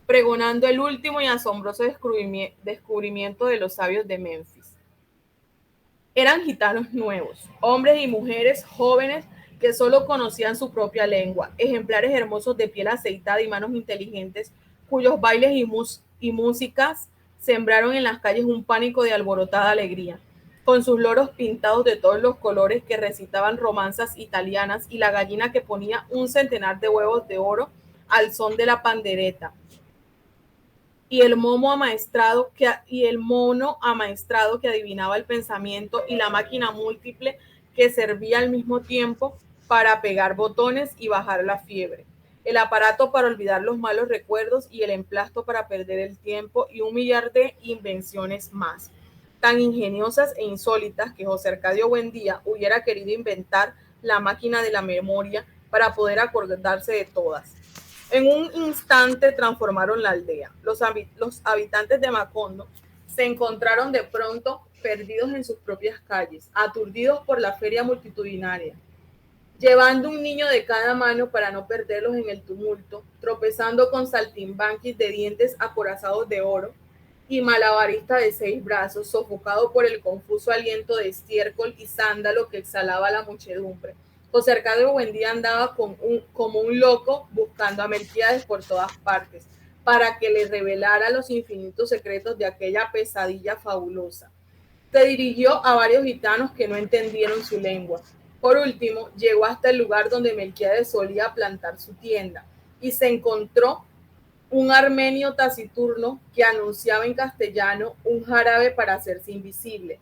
pregonando el último y asombroso descubrimiento de los sabios de Memphis. Eran gitanos nuevos, hombres y mujeres jóvenes que solo conocían su propia lengua, ejemplares hermosos de piel aceitada y manos inteligentes, cuyos bailes y músicas sembraron en las calles un pánico de alborotada alegría, con sus loros pintados de todos los colores que recitaban romanzas italianas y la gallina que ponía un centenar de huevos de oro al son de la pandereta, y el mono amaestrado que adivinaba el pensamiento y la máquina múltiple que servía al mismo tiempo para pegar botones y bajar la fiebre, el aparato para olvidar los malos recuerdos y el emplasto para perder el tiempo y un millar de invenciones más, tan ingeniosas e insólitas que José Arcadio Buendía hubiera querido inventar la máquina de la memoria para poder acordarse de todas. En un instante transformaron la aldea. Los habitantes de Macondo se encontraron de pronto perdidos en sus propias calles, aturdidos por la feria multitudinaria, llevando un niño de cada mano para no perderlos en el tumulto, tropezando con saltimbanquis de dientes acorazados de oro y malabarista de 6 brazos, sofocado por el confuso aliento de estiércol y sándalo que exhalaba la muchedumbre. José Arcadio Buendía andaba como un loco buscando a Melquíades por todas partes para que le revelara los infinitos secretos de aquella pesadilla fabulosa. Se dirigió a varios gitanos que no entendieron su lengua. Por último, llegó hasta el lugar donde Melquíades solía plantar su tienda y se encontró un armenio taciturno que anunciaba en castellano un jarabe para hacerse invisible.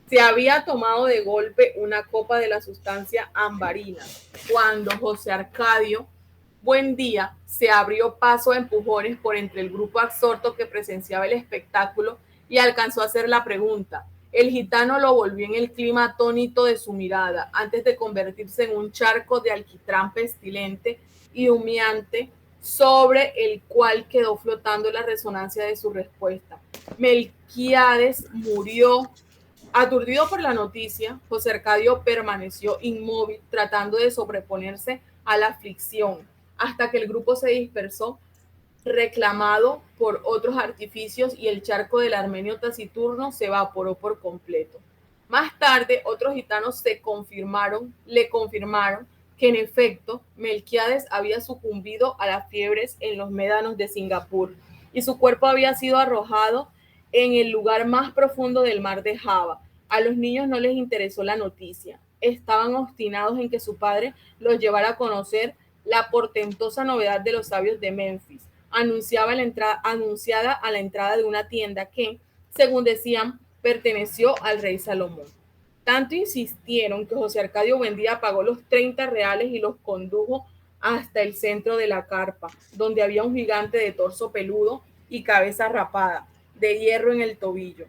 Se había tomado de golpe una copa de la sustancia ambarina, cuando José Arcadio Buendía se abrió paso a empujones por entre el grupo absorto que presenciaba el espectáculo y alcanzó a hacer la pregunta. El gitano lo volvió en el clima atónito de su mirada, antes de convertirse en un charco de alquitrán pestilente y humeante sobre el cual quedó flotando la resonancia de su respuesta. Melquíades murió. Aturdido por la noticia, José Arcadio permaneció inmóvil, tratando de sobreponerse a la aflicción, hasta que el grupo se dispersó, reclamado por otros artificios, y el charco del armenio taciturno se evaporó por completo. Más tarde, otros gitanos le confirmaron que en efecto Melquíades había sucumbido a las fiebres en los médanos de Singapur y su cuerpo había sido arrojado en el lugar más profundo del mar de Java. A los niños no les interesó la noticia. Estaban obstinados en que su padre los llevara a conocer la portentosa novedad de los sabios de Memphis, anunciada a la entrada de una tienda que, según decían, perteneció al rey Salomón. Tanto insistieron que José Arcadio Buendía pagó los 30 reales y los condujo hasta el centro de la carpa, donde había un gigante de torso peludo y cabeza rapada, de hierro en el tobillo,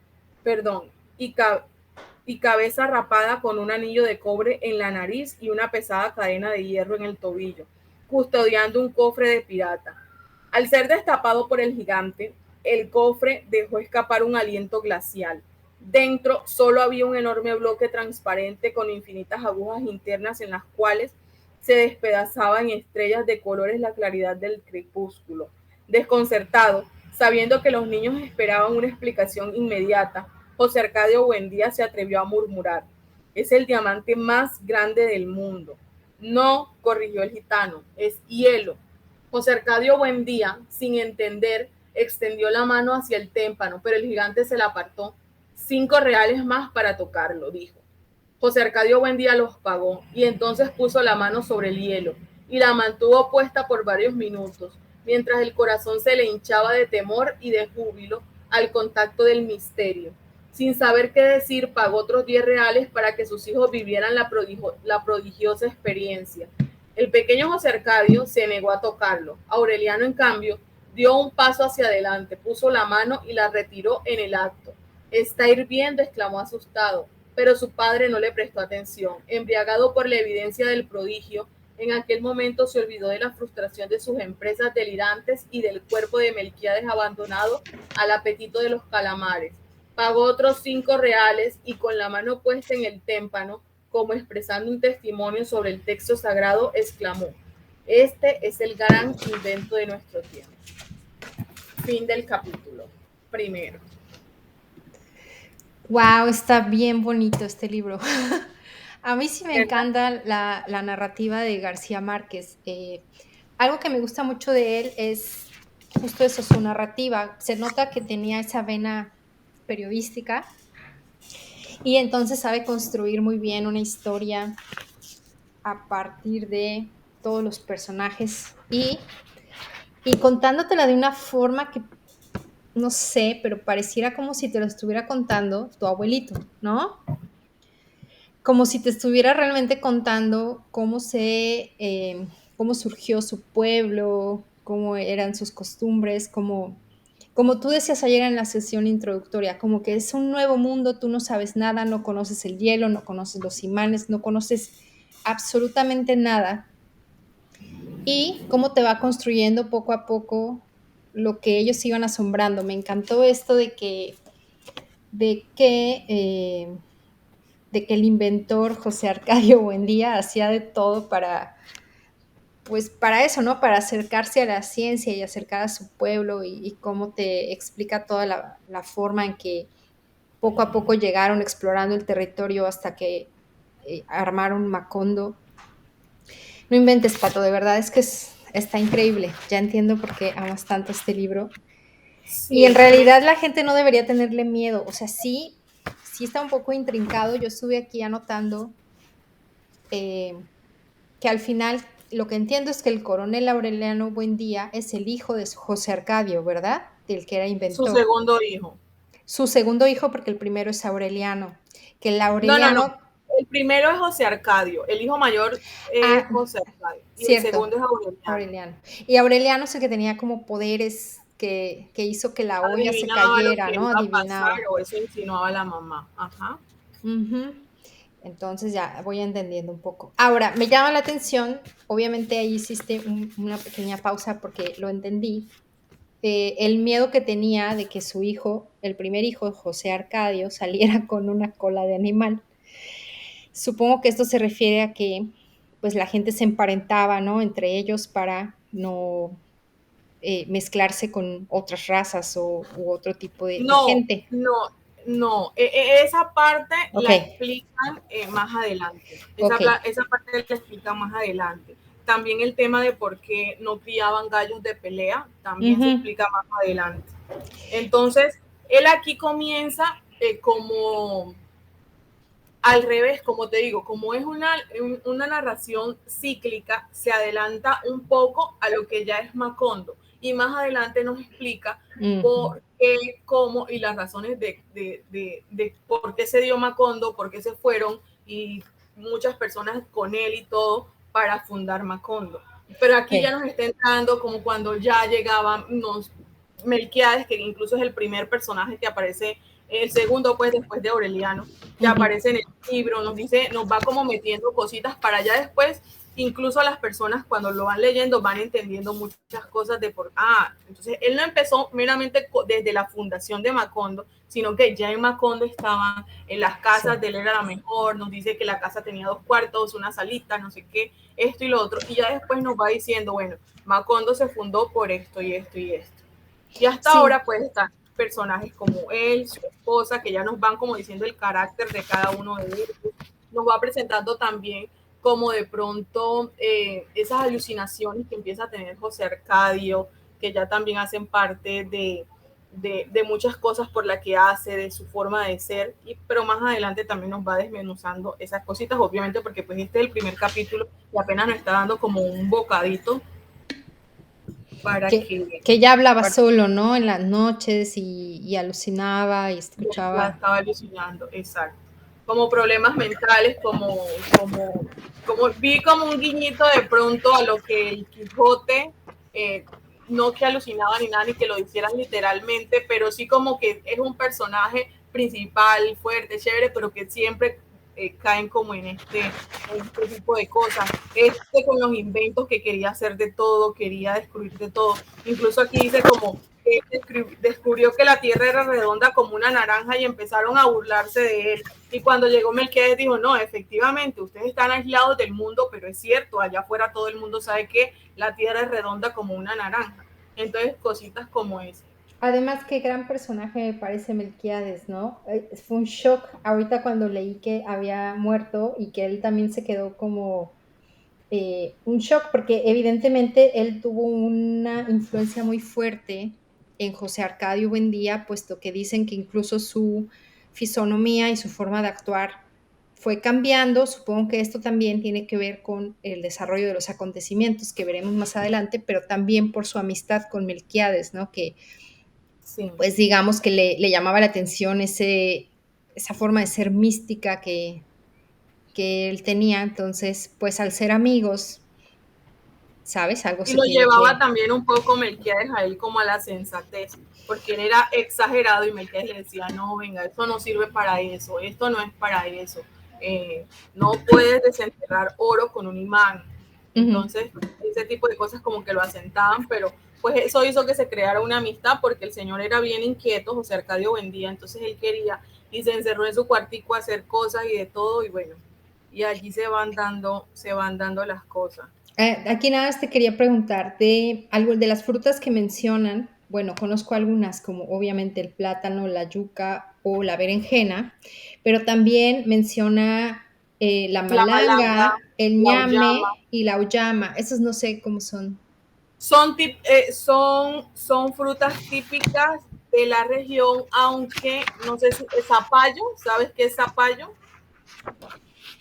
y cabeza rapada con un anillo de cobre en la nariz y una pesada cadena de hierro en el tobillo, custodiando un cofre de pirata. Al ser destapado por el gigante, el cofre dejó escapar un aliento glacial. Dentro solo había un enorme bloque transparente con infinitas agujas internas en las cuales se despedazaba en estrellas de colores la claridad del crepúsculo. Desconcertado, sabiendo que los niños esperaban una explicación inmediata, José Arcadio Buendía se atrevió a murmurar: es el diamante más grande del mundo. No, corrigió el gitano, es hielo. José Arcadio Buendía, sin entender, extendió la mano hacia el témpano, pero el gigante se la apartó. 5 reales más para tocarlo, dijo. José Arcadio Buendía los pagó y entonces puso la mano sobre el hielo y la mantuvo puesta por varios minutos, mientras el corazón se le hinchaba de temor y de júbilo al contacto del misterio. Sin saber qué decir, pagó otros 10 reales para que sus hijos vivieran la prodigiosa experiencia. El pequeño José Arcadio se negó a tocarlo. Aureliano, en cambio, dio un paso hacia adelante, puso la mano y la retiró en el acto. Está hirviendo, exclamó asustado, pero su padre no le prestó atención. Embriagado por la evidencia del prodigio, en aquel momento se olvidó de la frustración de sus empresas delirantes y del cuerpo de Melquíades abandonado al apetito de los calamares. Pagó otros 5 reales y con la mano puesta en el témpano, como expresando un testimonio sobre el texto sagrado, exclamó: este es el gran invento de nuestro tiempo. Fin del capítulo primero. Wow, está bien bonito este libro. A mí sí me encanta la narrativa de García Márquez. Algo que me gusta mucho de él es justo eso, su narrativa. Se nota que tenía esa vena periodística y entonces sabe construir muy bien una historia a partir de todos los personajes y contándotela de una forma que, no sé, pero pareciera como si te lo estuviera contando tu abuelito, ¿no? Como si te estuviera realmente contando cómo surgió su pueblo, cómo eran sus costumbres, como tú decías ayer en la sesión introductoria, como que es un nuevo mundo, tú no sabes nada, no conoces el hielo, no conoces los imanes, no conoces absolutamente nada. Y cómo te va construyendo poco a poco lo que ellos iban asombrando. Me encantó esto de que de que el inventor José Arcadio Buendía hacía de todo pues para eso, ¿no? Para acercarse a la ciencia y acercar a su pueblo y cómo te explica toda la forma en que poco a poco llegaron explorando el territorio hasta que armaron Macondo. No inventes, Pato, de verdad es que está increíble. Ya entiendo por qué amas tanto este libro. Y en Sí, realidad la gente no debería tenerle miedo. O sea, sí está un poco intrincado. Yo estuve aquí anotando que al final lo que entiendo es que el coronel Aureliano Buendía es el hijo de José Arcadio, ¿verdad? Del que era su inventor. segundo hijo. Su segundo hijo, porque el primero es Aureliano. Que el No. Aureliano. El primero es José Arcadio, el hijo mayor es Ah, José Arcadio y el cierto, segundo es Aureliano. Aureliano. Y Aureliano es el que tenía como poderes que hizo que la olla se Adivinaba lo cayera, que ¿no? iba a pasar Adivinaba. o eso insinuaba la mamá. Ajá. Ujú. Entonces ya voy entendiendo un poco. Ahora, me llama la atención, obviamente ahí hiciste una pequeña pausa porque lo entendí, el miedo que tenía de que su hijo, el primer hijo, José Arcadio, saliera con una cola de animal. Supongo que esto se refiere a que pues la gente se emparentaba, ¿no? Entre ellos para no mezclarse con otras razas u otro tipo de No, gente. no, no. Esa parte Ok, la explican más adelante. ok. Esa parte la explican más adelante. También el tema de por qué no criaban gallos de pelea también se Ujú. explica más adelante. Entonces, él aquí comienza como al revés, como te digo, como es una narración cíclica, se adelanta un poco a lo que ya es Macondo y más adelante nos explica Ujú. por qué, cómo y las razones de por qué se dio Macondo, por qué se fueron y muchas personas con él y todo para fundar Macondo. Pero aquí ya Ok. nos está entrando como cuando ya llegaban Melquiades, que incluso es el primer personaje que aparece, el segundo pues después de Aureliano, que Ujú. aparece en el libro, nos dice, nos va como metiendo cositas para allá después, incluso a las personas cuando lo van leyendo van entendiendo muchas cosas de entonces él no empezó meramente desde la fundación de Macondo, sino que ya en Macondo estaban en las casas Sí. de él era la mejor, nos dice que la casa tenía 2 cuartos, una salita, no sé qué, esto y lo otro, y ya después nos va diciendo, bueno, Macondo se fundó por esto y esto y esto. Y hasta Sí, ahora pues están personajes como él, su esposa, que ya nos van como diciendo el carácter de cada uno de ellos. Nos va presentando también como de pronto esas alucinaciones que empieza a tener José Arcadio, que ya también hacen parte de muchas cosas por las que hace, de su forma de ser, pero más adelante también nos va desmenuzando esas cositas, obviamente porque pues este es el primer capítulo y apenas nos está dando como un bocadito para que ya hablaba para solo, ¿no? En las noches y alucinaba y ya escuchaba. estaba alucinando, exacto. como problemas mentales, como vi como un guiñito de pronto a lo que el Quijote, no que alucinaba ni nada, ni que lo hicieran literalmente, pero sí como que es un personaje principal, fuerte, chévere, pero que siempre caen como en este tipo de cosas. Con los inventos que quería hacer de todo, quería descubrir de todo. Incluso aquí dice como que descubrió que la Tierra era redonda como una naranja y empezaron a burlarse de él. Y cuando llegó Melquiades dijo, no, efectivamente, ustedes están aislados del mundo, pero es cierto, allá afuera todo el mundo sabe que la Tierra es redonda como una naranja. Entonces, cositas como esa. Además, qué gran personaje me parece Melquiades, ¿no? Fue un shock ahorita cuando leí que había muerto y que él también se quedó como un shock, porque evidentemente él tuvo una influencia muy fuerte en José Arcadio Buendía, puesto que dicen que incluso su fisonomía y su forma de actuar fue cambiando. Supongo que esto también tiene que ver con el desarrollo de los acontecimientos que veremos más adelante, pero también por su amistad con Melquiades, ¿no? Que Sí. pues digamos que le llamaba la atención esa forma de ser mística que él tenía. Entonces, pues al ser amigos, ¿sabes? Algo Y se lo tiene llevaba que... también un poco Melquiades a él como a la sensatez, porque él era exagerado y Melquiades le decía, no, venga, esto no sirve para eso, esto no es para eso, no puedes desenterrar oro con un imán. Entonces, ese tipo de cosas como que lo asentaban, pero pues eso hizo que se creara una amistad porque el señor era bien inquieto, José Arcadio Buendía, entonces él quería y se encerró en su cuartico a hacer cosas y de todo y bueno, y allí se van dando las cosas. Aquí nada más te quería preguntar de algo de las frutas que mencionan. Bueno, conozco algunas como obviamente el plátano, la yuca o la berenjena, pero también menciona la La malanga, malanga, el la auyama, ñame y la auyama. Esos no sé cómo son. son frutas típicas de la región, aunque no sé si es zapallo, ¿sabes qué es zapallo?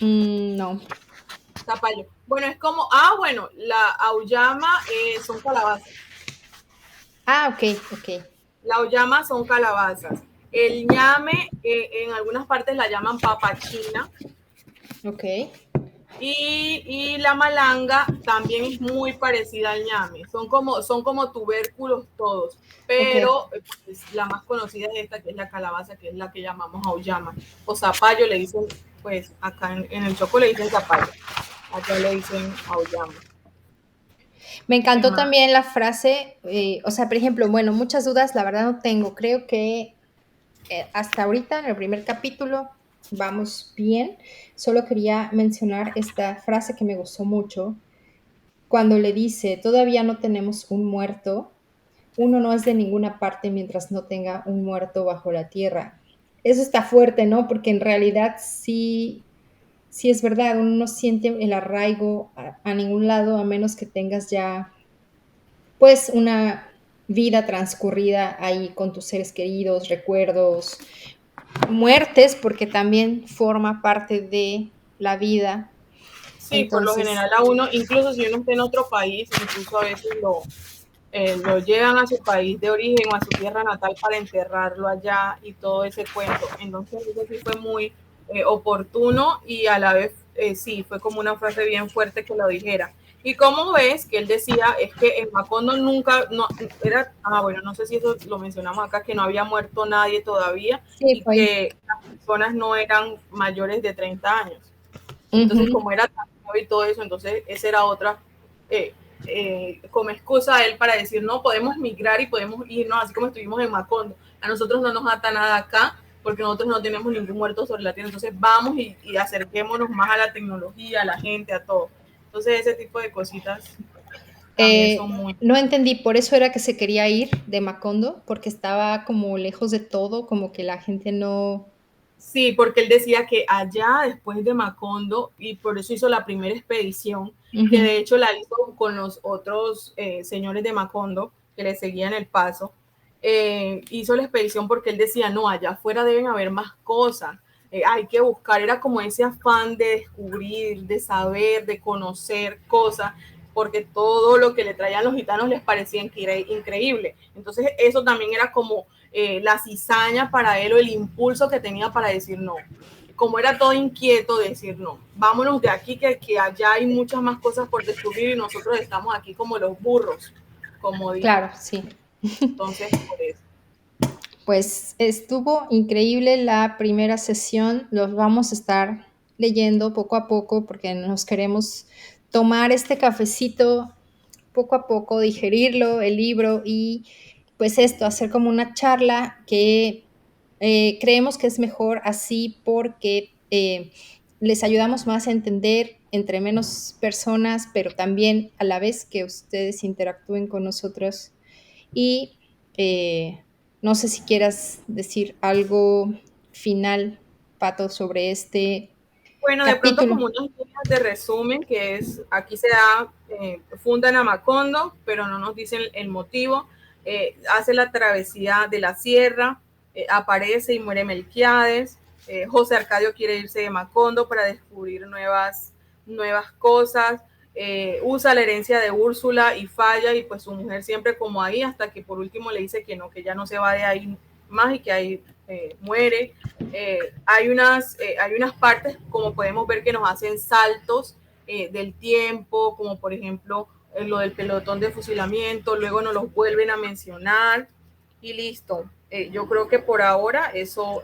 No. Zapallo. Bueno, es como, bueno, la auyama son calabazas. Ah, ok, ok. La auyama son calabazas. El ñame, en algunas partes la llaman papachina. Ok. Y la malanga también es muy parecida al ñame, son como tubérculos todos, Ok. pero pues, la más conocida es esta, que es la calabaza, que es la que llamamos auyama, o zapallo le dicen, pues acá en el Choco le dicen zapallo, acá le dicen auyama. Me ¿Qué encantó más? también la frase, o sea, por ejemplo, bueno, muchas dudas, la verdad no tengo. Creo que hasta ahorita, en el primer capítulo, vamos bien. Solo quería mencionar esta frase que me gustó mucho, cuando le dice, todavía no tenemos un muerto, uno no es de ninguna parte mientras no tenga un muerto bajo la tierra. Eso está fuerte, ¿no? Porque en realidad sí es verdad, uno no siente el arraigo a ningún lado a menos que tengas ya pues una vida transcurrida ahí con tus seres queridos, recuerdos, muertes, porque también forma parte de la vida. Sí, por lo Entonces, general a uno, incluso si uno está en otro país, incluso a veces lo llevan a su país de origen o a su tierra natal para enterrarlo allá y todo ese cuento. Entonces eso sí fue muy oportuno y a la vez sí, fue como una frase bien fuerte que lo dijera. Y como ves que él decía, es que en Macondo nunca, no, era, bueno, no sé si eso lo mencionamos acá, que no había muerto nadie todavía sí, y fue. que las personas no eran mayores de 30 años. Entonces, Ujú. como era tan nuevo y todo eso, entonces esa era otra eh, como excusa a él para decir, no, podemos migrar y podemos irnos, así como estuvimos en Macondo. A nosotros no nos ata nada acá, porque nosotros no tenemos ningún muerto sobre la tierra. Entonces, vamos y acerquémonos más a la tecnología, a la gente, a todo. Entonces, ese tipo de cositas también son muy... No entendí, por eso era que se quería ir de Macondo, porque estaba como lejos de todo, como que la gente no... Sí, porque él decía que allá después de Macondo, y por eso hizo la primera expedición, que Ujú. de hecho la hizo con los otros señores de Macondo que le seguían el paso, hizo la expedición porque él decía, no, allá afuera deben haber más cosas, hay que buscar, era como ese afán de descubrir, de saber, de conocer cosas, porque todo lo que le traían los gitanos les parecía increíble. Entonces eso también era como la cizaña para él o el impulso que tenía para decir no. como era todo inquieto, decir, no, vámonos de aquí, que allá hay muchas más cosas por descubrir y nosotros estamos aquí como los burros, como dicen. Claro, sí. Entonces, por eso. Pues estuvo increíble la primera sesión, los vamos a estar leyendo poco a poco porque nos queremos tomar este cafecito poco a poco, digerirlo, el libro y pues esto, hacer como una charla que creemos que es mejor así porque les ayudamos más a entender entre menos personas, pero también a la vez que ustedes interactúen con nosotros. Y no sé si quieras decir algo final, Pato, sobre este Bueno, de pronto capítulo. como unas líneas de resumen, que es, aquí se da, funda en Amacondo, pero no nos dicen el motivo, hace la travesía de la sierra, aparece y muere Melquiades, José Arcadio quiere irse de Macondo para descubrir nuevas cosas, usa la herencia de Úrsula y falla, y pues su mujer siempre como ahí, hasta que por último le dice que no, que ya no se va de ahí más y que ahí muere. Hay unas partes, como podemos ver, que nos hacen saltos del tiempo, como por ejemplo lo del pelotón de fusilamiento, luego nos los vuelven a mencionar y listo. Yo creo que por ahora eso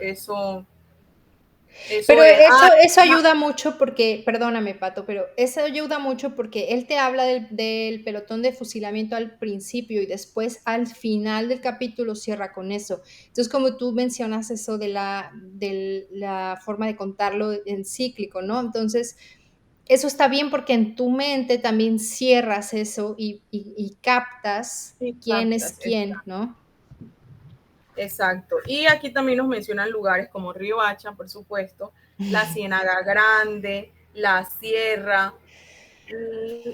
Pero es. eso ayuda mucho porque, perdóname, Pato, pero eso ayuda mucho porque él te habla del pelotón de fusilamiento al principio y después al final del capítulo cierra con eso. Entonces, como tú mencionas eso de la forma de contarlo en cíclico, ¿no? Entonces, eso está bien porque en tu mente también cierras eso y captas quién es quién, ¿no? Exacto. Y aquí también nos mencionan lugares como Río Hacha, por supuesto, la Ciénaga Grande, la Sierra,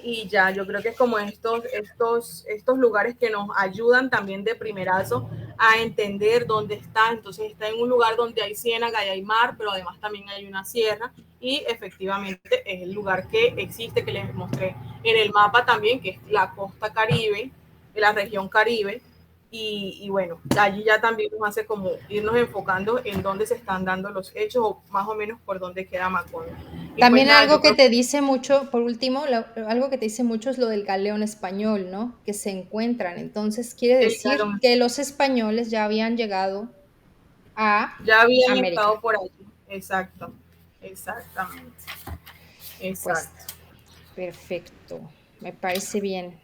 y ya, yo creo que es como estos lugares que nos ayudan también de primerazo a entender dónde está. Entonces está en un lugar donde hay ciénaga y hay mar, pero además también hay una sierra y efectivamente es el lugar que existe, que les mostré en el mapa también, que es la costa Caribe, la región Caribe. Y bueno, allí ya también nos hace como irnos enfocando en dónde se están dando los hechos o más o menos por dónde queda Macondo. Y pues También nada, algo yo que creo te dice mucho, por último, algo que te dice mucho es lo del galeón español, ¿no? Que se encuentran. Entonces, quiere que el decir Carón que los españoles ya habían llegado a ya habían América. estado por allí. Exacto, exactamente, Pues exacto. perfecto, me parece bien.